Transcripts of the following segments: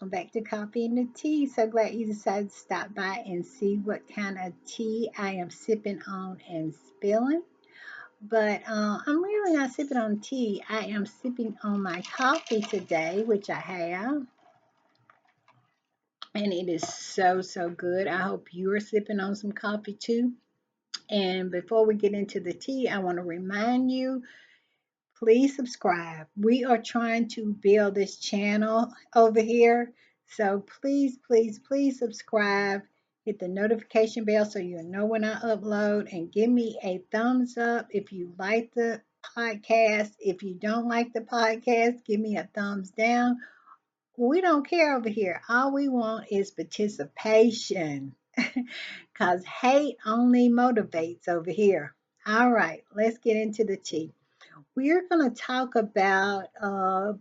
welcome back to Coffee and the Tea. So glad you decided to stop by and see what kind of tea I am sipping on and spilling. But I'm really not sipping on tea. I am sipping on my coffee today, which I have, and it is so good. I hope you are sipping on some coffee too. And before we get into the tea, I want to remind you, please subscribe. We are trying to build this channel over here. So please subscribe. Hit the notification bell so you'll know when I upload, and give me a thumbs up if you like the podcast. If you don't like the podcast, give me a thumbs down. We don't care over here. All we want is participation because hate only motivates over here. All right, let's get into the tea. We're going to talk about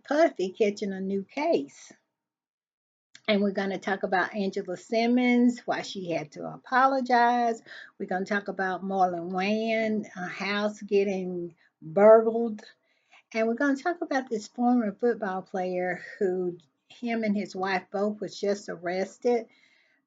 Puffy catching a new case. And we're going to talk about Angela Simmons, why she had to apologize. We're going to talk about Marlon Wayne, a house getting burgled. And we're going to talk about this former football player who him and his wife both was just arrested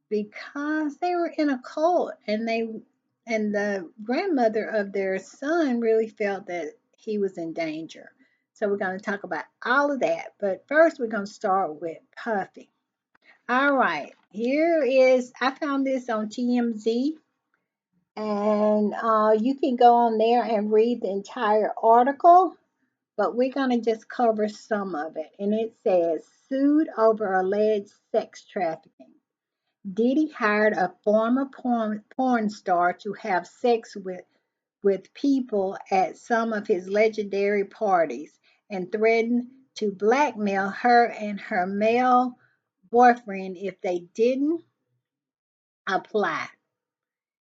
because they were in a cult, and the grandmother of their son really felt that he was in danger. So we're going to talk about all of that. But first we're going to start with Puffy. All right, here is, I found this on TMZ, and you can go on there and read the entire article, but we're going to just cover some of it. And it says, sued over alleged sex trafficking. Diddy hired a former porn star to have sex with people at some of his legendary parties and threatened to blackmail her and her male boyfriend if they didn't apply,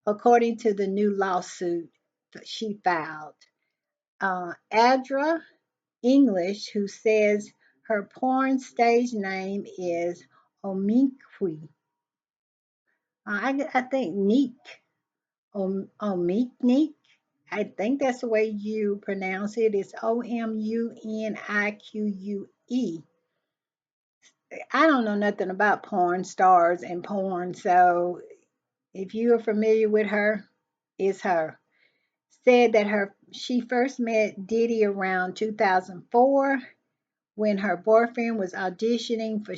according to the new lawsuit that she filed. Adra English, who says her porn stage name is Omiqui. I think Neek, Omiqui. I think that's the way you pronounce it. It's Omunique. I don't know nothing about porn stars and porn, so if you are familiar with her, it's her. Said that she first met Diddy around 2004 when her boyfriend was auditioning for a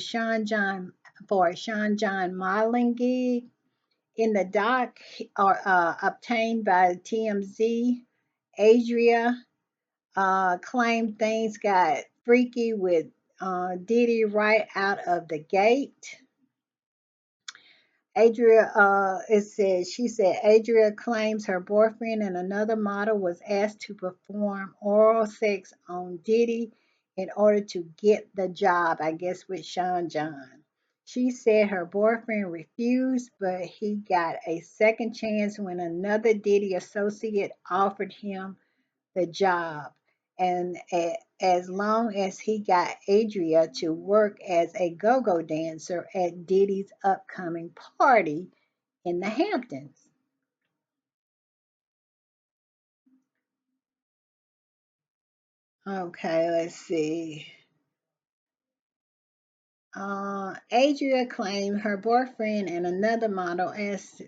Sean John modeling gig. In the doc obtained by TMZ, Adria claimed things got freaky with Diddy right out of the gate. She said Adria claims her boyfriend and another model was asked to perform oral sex on Diddy in order to get the job, I guess, with Sean John. She said her boyfriend refused, but he got a second chance when another Diddy associate offered him the job, and as long as he got Adria to work as a go-go dancer at Diddy's upcoming party in the Hamptons. Okay, let's see. Adria claimed her boyfriend and another model asked,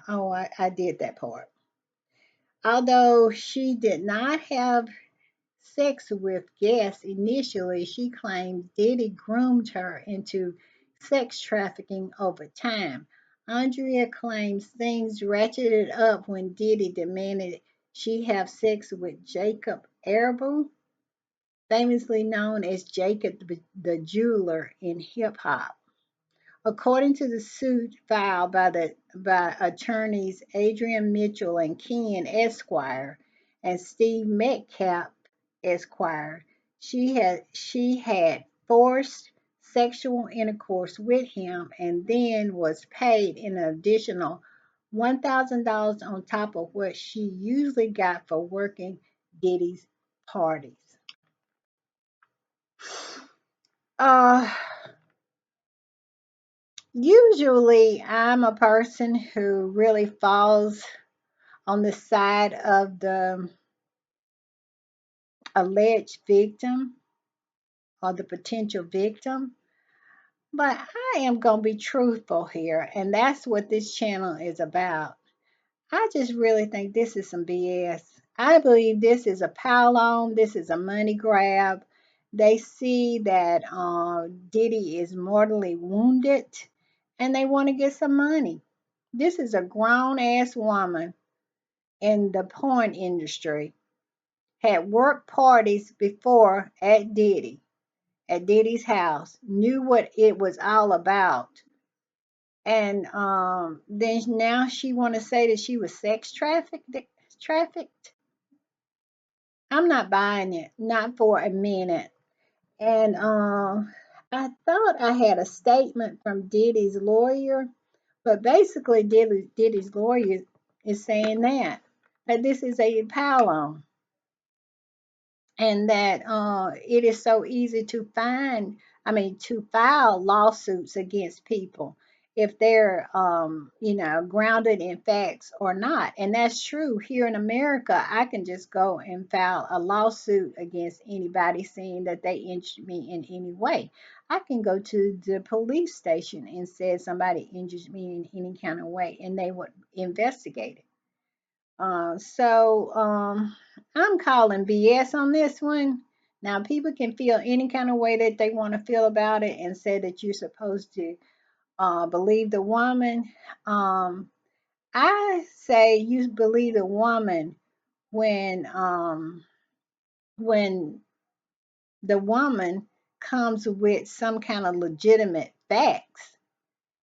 oh, I did that part. Although she did not have sex with guests initially, she claims Diddy groomed her into sex trafficking over time. Andrea claims things ratcheted up when Diddy demanded she have sex with Jacob Arable, famously known as Jacob the Jeweler in hip hop. According to the suit filed by attorneys Adrian Mitchell and Ken Esquire and Steve Metcalf Esquire, she had forced sexual intercourse with him and then was paid an additional $1,000 on top of what she usually got for working Diddy's parties. Uh, Usually, I'm a person who really falls on the side of the alleged victim or the potential victim. But I am going to be truthful here, and that's what this channel is about. I just really think this is some BS. I believe this is a pile on, this is a money grab. They see that Diddy is mortally wounded and they want to get some money. This is a grown ass woman in the porn industry, had work parties before at Diddy's house, knew what it was all about. And then now she want to say that she was sex trafficked. I'm not buying it, not for a minute. And I thought I had a statement from Diddy's lawyer, but basically Diddy's lawyer is saying that this is a pile on, and that it is so easy to to file lawsuits against people if they're grounded in facts or not. And that's true. Here in America, I can just go and file a lawsuit against anybody saying that they injured me in any way. I can go to the police station and say somebody injured me in any kind of way, and they would investigate it. I'm calling BS on this one. Now, people can feel any kind of way that they want to feel about it and say that you're supposed to believe the woman. Um, I say you believe the woman when when the woman comes with some kind of legitimate facts.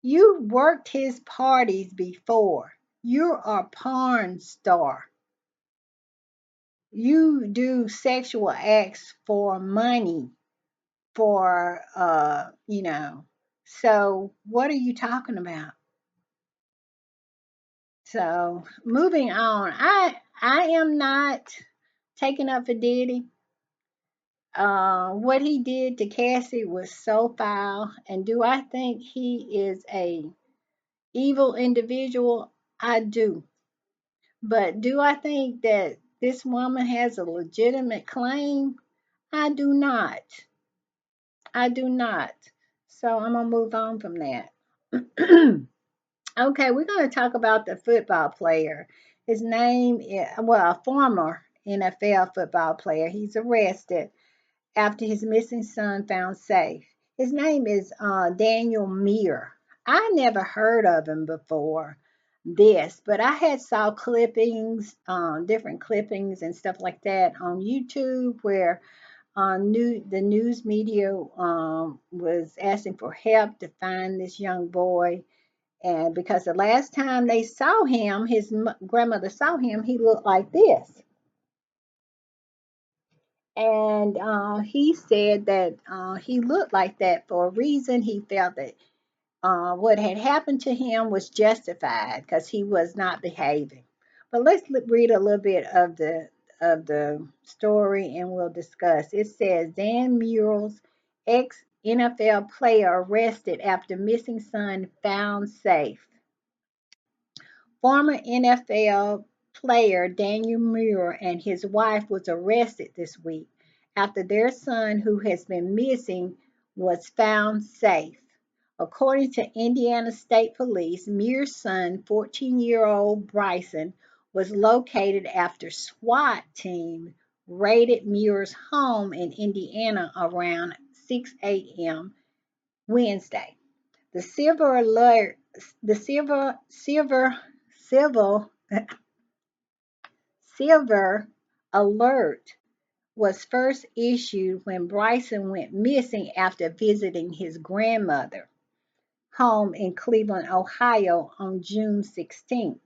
You worked his parties before. You're a porn star. You do sexual acts for money, for so what are you talking about? So moving on, I am not taking up for Diddy. What he did to Cassie was so foul, and do I think he is a evil individual? I do. But do I think that this woman has a legitimate claim? I do not. I do not. So I'm going to move on from that. Okay, we're going to talk about the football player. His name is, well, a former NFL football player. He's arrested after his missing son found safe. His name is Daniel Meir. I never heard of him before this, but I had saw clippings, different clippings and stuff like that on YouTube where the news media was asking for help to find this young boy. And because the last time they saw him, his grandmother saw him, he looked like this. And he said that he looked like that for a reason. He felt that what had happened to him was justified because he was not behaving. But let's read a little bit of the story and we'll discuss. It says Dan Murrell's ex NFL player arrested after missing son found safe. Former NFL player Daniel Muir and his wife was arrested this week after their son, who has been missing, was found safe. According to Indiana State Police, Muir's son, 14-year-old Bryson, was located after SWAT team raided Muir's home in Indiana around 6 a.m. Wednesday. The silver alert, the silver silver alert was first issued when Bryson went missing after visiting his grandmother home in Cleveland, Ohio on June 16th.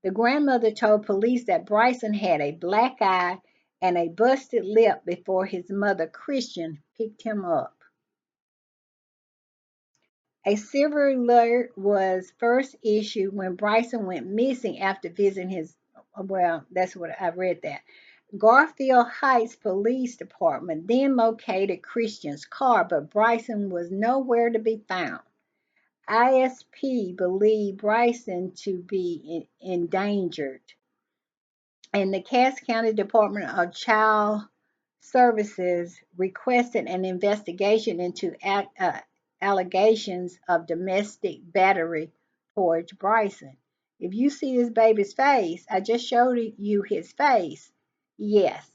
The grandmother told police that Bryson had a black eye and a busted lip before his mother, Christian, picked him up. A silver alert was first issued when Bryson went missing after visiting his, well, that's what I read that. Garfield Heights Police Department then located Christian's car, but Bryson was nowhere to be found. ISP believed Bryson to be endangered, and the Cass County Department of Child Services requested an investigation into allegations of domestic battery towards Bryson. If you see this baby's face, I just showed you his face. Yes.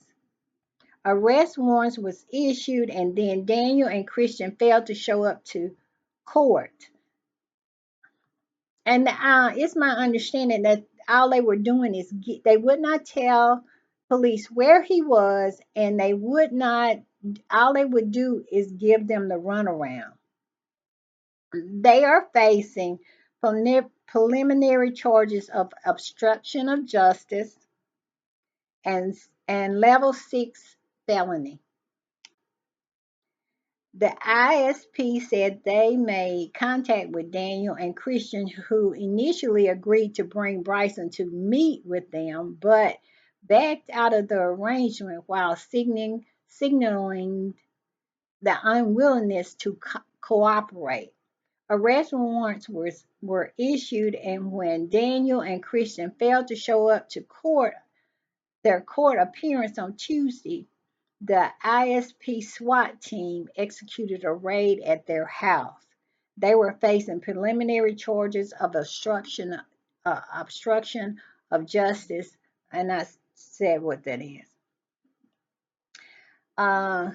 Arrest warrants was issued, and then Daniel and Christian failed to show up to court. And it's my understanding that all they were doing is they would not tell police where he was, and they would not. All they would do is give them the runaround. They are facing preliminary charges of obstruction of justice and level 6 felony. The ISP said they made contact with Daniel and Christian, who initially agreed to bring Bryson to meet with them, but backed out of the arrangement while signaling the unwillingness to cooperate. Arrest warrants were issued, and when Daniel and Christian failed to show up to their court appearance on Tuesday, the ISP SWAT team executed a raid at their house. They were facing preliminary charges of obstruction of justice, and I said what that is. Uh,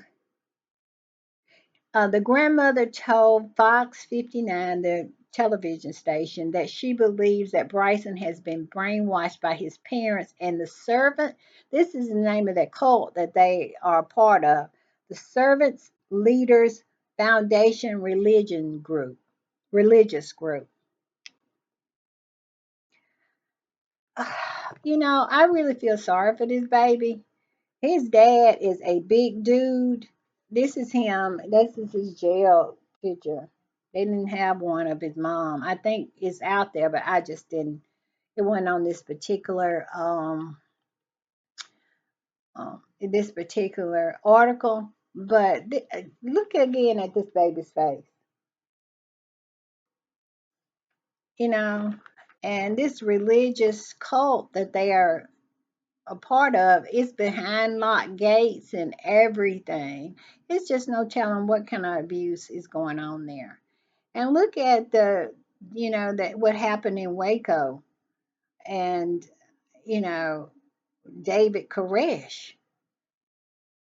the grandmother told Fox 59, the television station, that she believes that Bryson has been brainwashed by his parents and the servant. This is the name of that cult that they are a part of. The Servants Leaders Foundation religious group. I really feel sorry for this baby. His dad is a big dude. This is him. This is his jail picture. They didn't have one of his mom. I think it's out there, but I just didn't. It wasn't on this particular article. But look again at this baby's face. You know, and this religious cult that they are a part of is behind locked gates and everything. It's just no telling what kind of abuse is going on there. And look at that what happened in Waco and you know David Koresh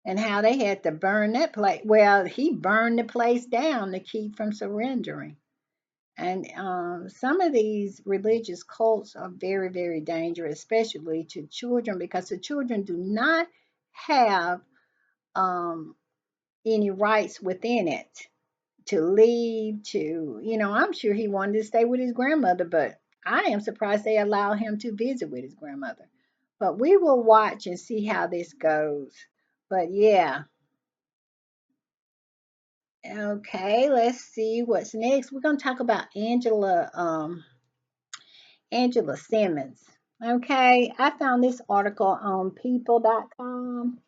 and how they had to burn that place. Well, he burned the place down to keep from surrendering. And some of these religious cults are very, very dangerous, especially to children, because the children do not have um, any rights within it to leave, I'm sure he wanted to stay with his grandmother, but I am surprised they allow him to visit with his grandmother. But we will watch and see how this goes. But yeah, okay, let's see what's next. We're going to talk about Angela Simmons. Okay, I found this article on people.com.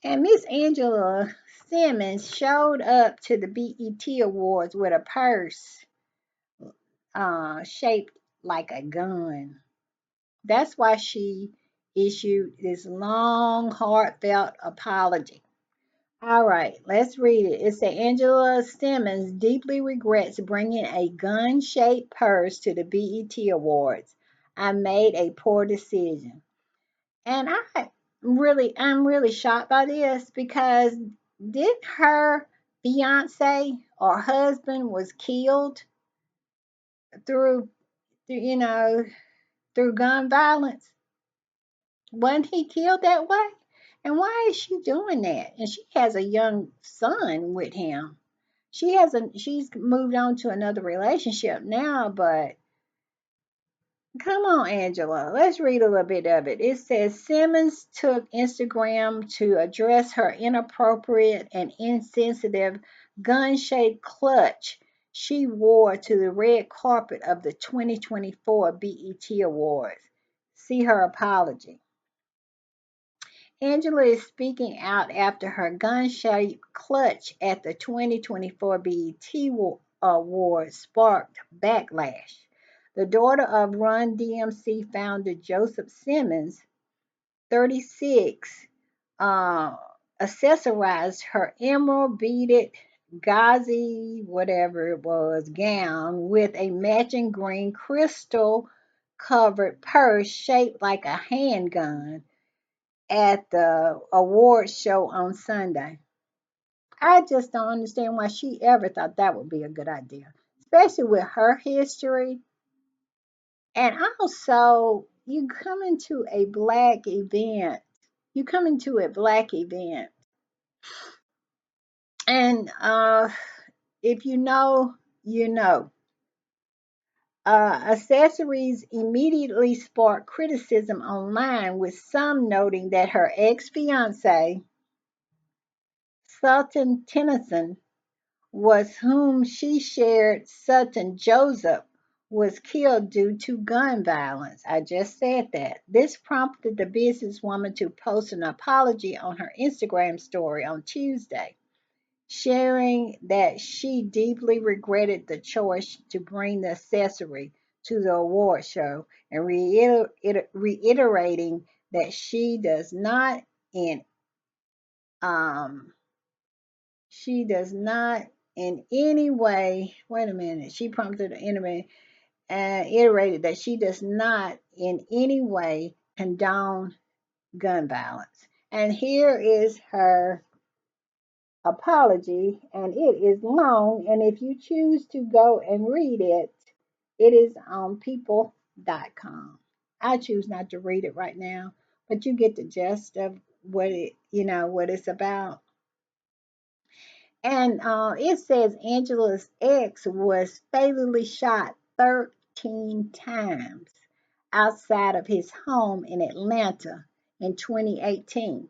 And Miss Angela Simmons showed up to the BET Awards with a purse shaped like a gun. That's why she issued this long, heartfelt apology. All right, let's read it. It said Angela Simmons deeply regrets bringing a gun-shaped purse to the BET Awards. I made a poor decision. And I'm really shocked by this because did her fiance or husband was killed through, you know, through gun violence? Wasn't he killed that way? And why is she doing that? And she has a young son with him. She's moved on to another relationship now, but come on, Angela. Let's read a little bit of it. It says Simmons took Instagram to address her inappropriate and insensitive gun-shaped clutch she wore to the red carpet of the 2024 BET Awards. See her apology. Angela is speaking out after her gun-shaped clutch at the 2024 BET Awards sparked backlash. The daughter of Run DMC founder Joseph Simmons, 36, accessorized her emerald beaded gauzy, whatever it was, gown with a matching green crystal covered purse shaped like a handgun at the awards show on Sunday. I just don't understand why she ever thought that would be a good idea, especially with her history. And also, you come into a black event, you come into a black event, and if you know, you know. Accessories immediately sparked criticism online, with some noting that her ex fiance, Sultan Tennyson, was whom she shared, Sutton Joseph, was killed due to gun violence. I just said that. This prompted the businesswoman to post an apology on her Instagram story on Tuesday, sharing that she deeply regretted the choice to bring the accessory to the award show and reiterating that um, she does not in any way, wait a minute, she prompted the enemy and iterated that she does not in any way condone gun violence. And here is her apology, and it is long. And if you choose to go and read it, it is on people.com. I choose not to read it right now, but you get the gist of what it's about. And it says Angela's ex was fatally shot 13 times outside of his home in Atlanta in 2018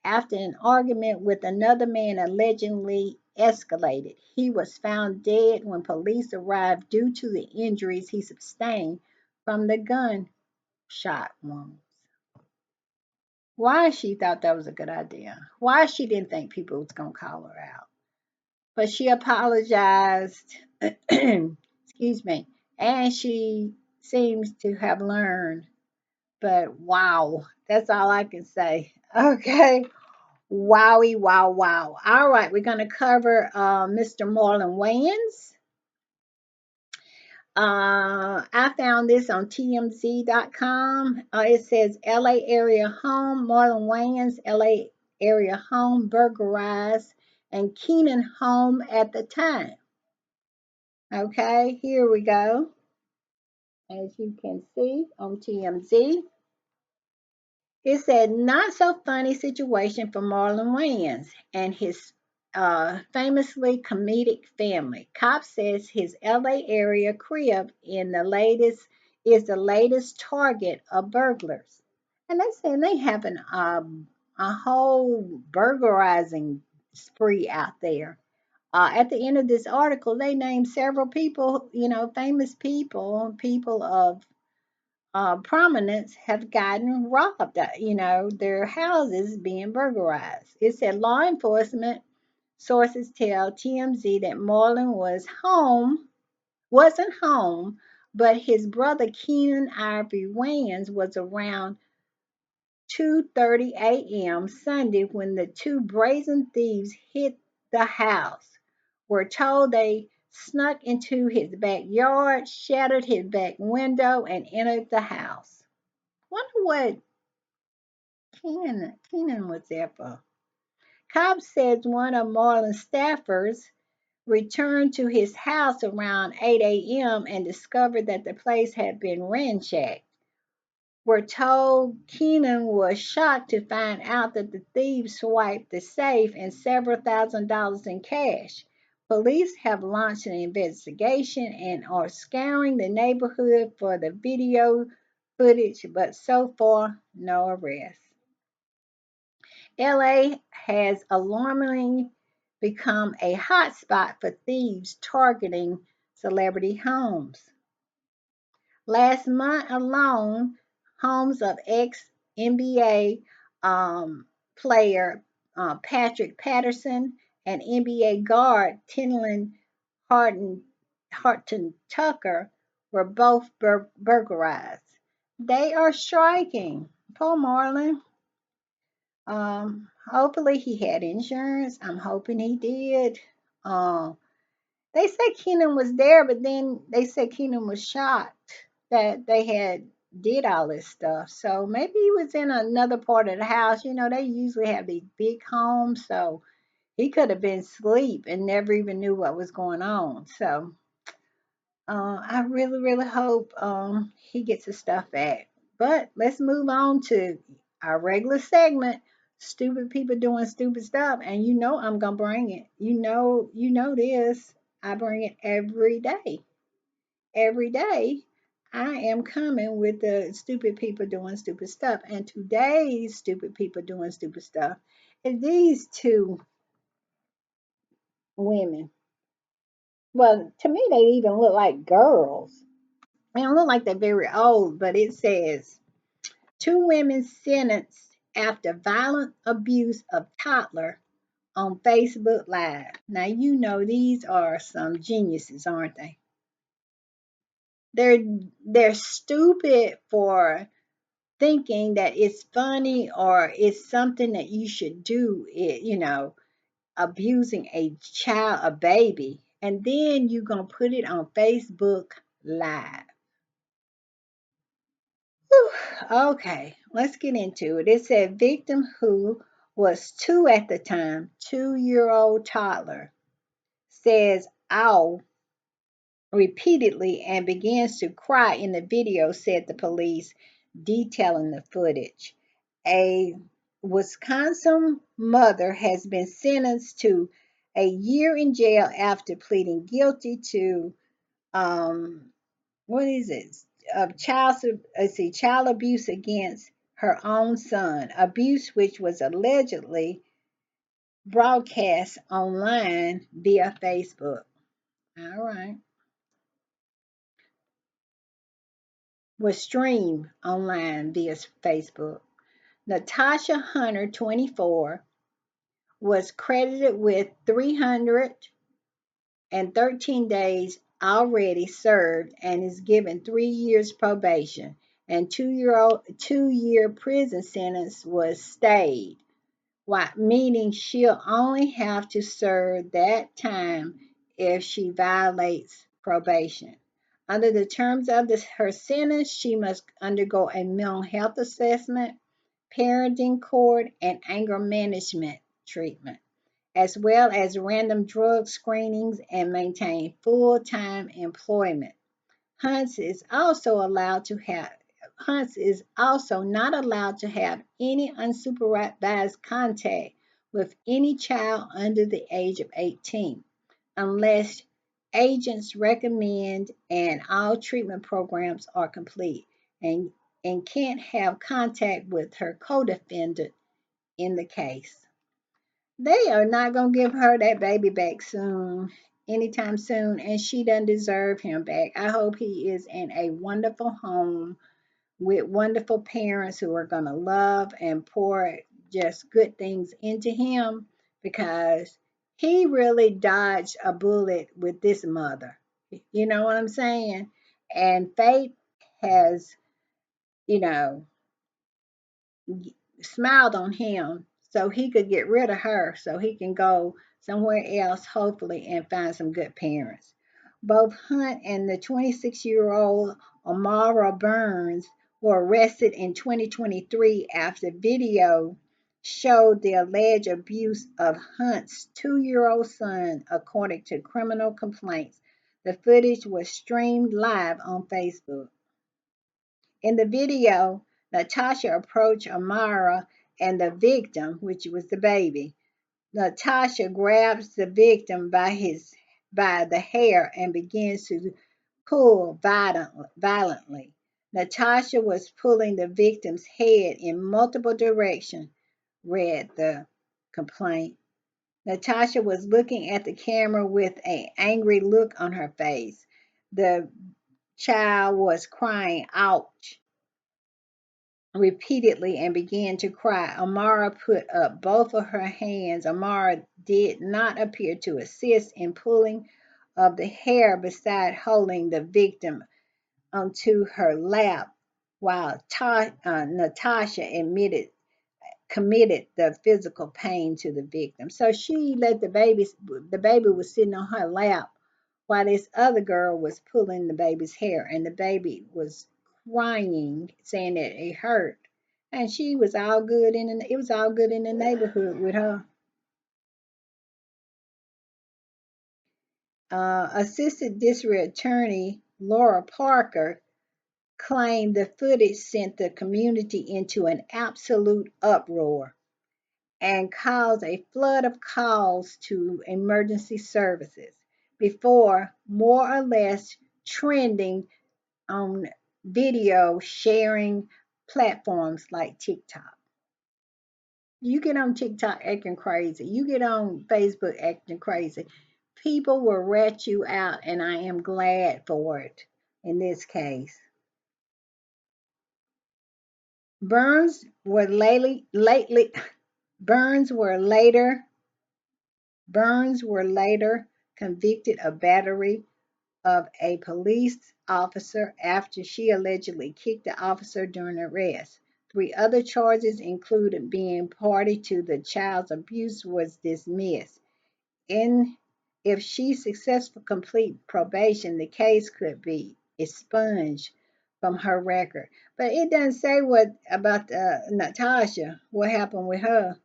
after an argument with another man allegedly escalated. He was found dead when police arrived due to the injuries he sustained from the gunshot wounds. Why she thought that was a good idea? Why she didn't think people was gonna call her out? But she apologized. Excuse me, and she seems to have learned. But wow, that's all I can say. Okay. Wowie, wow, wow. All right, we're going to cover Mr. Marlon Wayans. I found this on TMZ.com. It says LA area home, Marlon Wayans, LA area home burglarized, and Keenan home at the time. Okay, here we go. As you can see on TMZ. It said, not so funny situation for Marlon Wayans and his famously comedic family. Cop says his LA area crib is the latest target of burglars. And they saying they having a whole burglarizing spree out there. At the end of this article, they named several people, famous people, people of prominence have gotten robbed, their houses being burglarized. It said law enforcement sources tell TMZ that Marlon wasn't home, but his brother Keenan Ivory Wayans was around 2:30 a.m. Sunday when the two brazen thieves hit the house. We're told they snuck into his backyard, shattered his back window, and entered the house. Wonder what Keenan was there for. Cobb says one of Marlon's staffers returned to his house around 8 a.m. and discovered that the place had been ransacked. We're told Keenan was shocked to find out that the thieves swiped the safe and several $1,000s in cash. Police have launched an investigation and are scouring the neighborhood for the video footage, but so far, no arrests. LA has alarmingly become a hotspot for thieves targeting celebrity homes. Last month alone, homes of ex NBA player Patrick Patterson and NBA guard Tindlin Horton Tucker were both burglarized. They are striking. Poor Marlon. Hopefully he had insurance. I'm hoping he did. Um, they said Keenan was there, but then they said Keenan was shocked that they had did all this stuff. So maybe he was in another part of the house. You know, they usually have these big homes, so he could have been asleep and never even knew what was going on. So I really, really hope he gets his stuff back. But let's move on to our regular segment. Stupid people doing stupid stuff, and you know I'm gonna bring it. You know this. I bring it every day. Every day, I am coming with the stupid people doing stupid stuff. And today's stupid people doing stupid stuff is these two women. Well, to me, they even look like girls. They don't look like they're very old, but it says two women sentenced after violent abuse of toddler on Facebook Live. Now you know these are some geniuses, aren't they? They're they're stupid for thinking that it's funny or it's something that you should do. You know, abusing a child, a baby, and then you're gonna put it on Facebook Live. Whew. Okay, let's get into it. It said victim who was two at the time, 2 year old toddler, says ow repeatedly and begins to cry in the video, said the police, detailing the footage. A Wisconsin mother has been sentenced to a year in jail after pleading guilty to um, what is it? Of child abuse against her own son, abuse which was allegedly broadcast online via Facebook. All right, was streamed online via Facebook. Natasha Hunter, 24, was credited with 313 days already served and is given 3 years probation, and 2 year prison sentence was stayed. Why, meaning she'll only have to serve that time if she violates probation. Under the terms of her sentence, she must undergo a mental health assessment, parenting court, and anger management treatment, as well as random drug screenings and maintain full-time employment. Hunts is also allowed to have Hunts is also not allowed to have any unsupervised contact with any child under the age of 18 unless agents recommend and all treatment programs are complete, and can't have contact with her co-defendant in the case. They are not going to give her that baby back soon, anytime soon, and she doesn't deserve him back. I hope he is in a wonderful home with wonderful parents who are going to love and pour just good things into him, because he really dodged a bullet with this mother. You know what I'm saying? And Faith has, you know, smiled on him so he could get rid of her so he can go somewhere else, hopefully, and find some good parents. Both Hunt and the 26-year-old Amara Burns were arrested in 2023 after video showed the alleged abuse of Hunt's 2 year old son, according to criminal complaints. The footage was streamed live on Facebook. In the video, Natasha approached Amara and the victim, which was the baby. Natasha grabs the victim by the hair and begins to pull violently. Natasha was pulling the victim's head in multiple directions, read the complaint. Natasha was looking at the camera with an angry look on her face. The child was crying, ouch, repeatedly and began to cry. Amara put up both of her hands. Amara did not appear to assist in pulling of the hair beside holding the victim onto her lap, while Natasha admitted committed the physical pain to the victim. So she let the baby was sitting on her lap while this other girl was pulling the baby's hair, and the baby was crying, saying that it hurt. And she was all good it was all good in the neighborhood with her. Assistant District Attorney Laura Parker claimed the footage sent the community into an absolute uproar and caused a flood of calls to emergency services before more or less trending on video sharing platforms like TikTok. You get on TikTok acting crazy, you get on Facebook acting crazy. People will rat you out, and I am glad for it in this case. Burns were lately Burns were later Burns were later convicted of battery of a police officer after she allegedly kicked the officer during arrest. Three other charges, including being party to the child's abuse, was dismissed. In If she successfully complete probation, the case could be expunged from her record. But it doesn't say what about Natasha, what happened with her.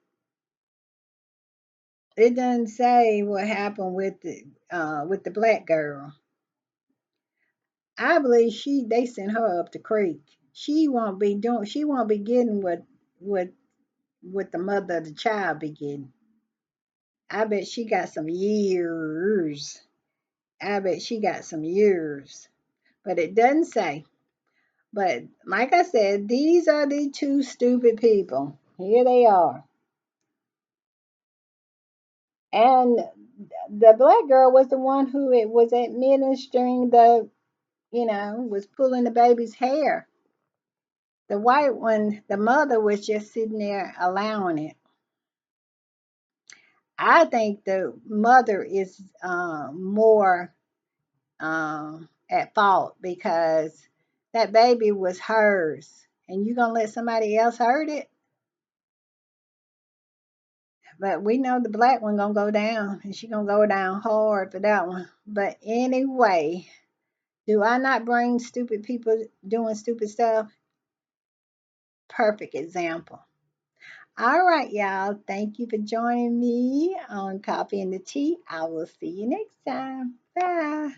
It doesn't say what happened with the black girl. I believe they sent her up the creek. She won't be getting what what the mother of the child be getting. I bet she got some years. I bet she got some years. But it doesn't say. But like I said, these are the two stupid people. Here they are. And the black girl was the one who it was administering was pulling the baby's hair. The white one, the mother was just sitting there allowing it. I think the mother is more at fault because that baby was hers, and you gonna let somebody else hurt it? But we know the black one gonna go down, and she gonna go down hard for that one. But anyway, do I not bring stupid people doing stupid stuff? Perfect example. All right, y'all. Thank you for joining me on Coffee and the Tea. I will see you next time. Bye.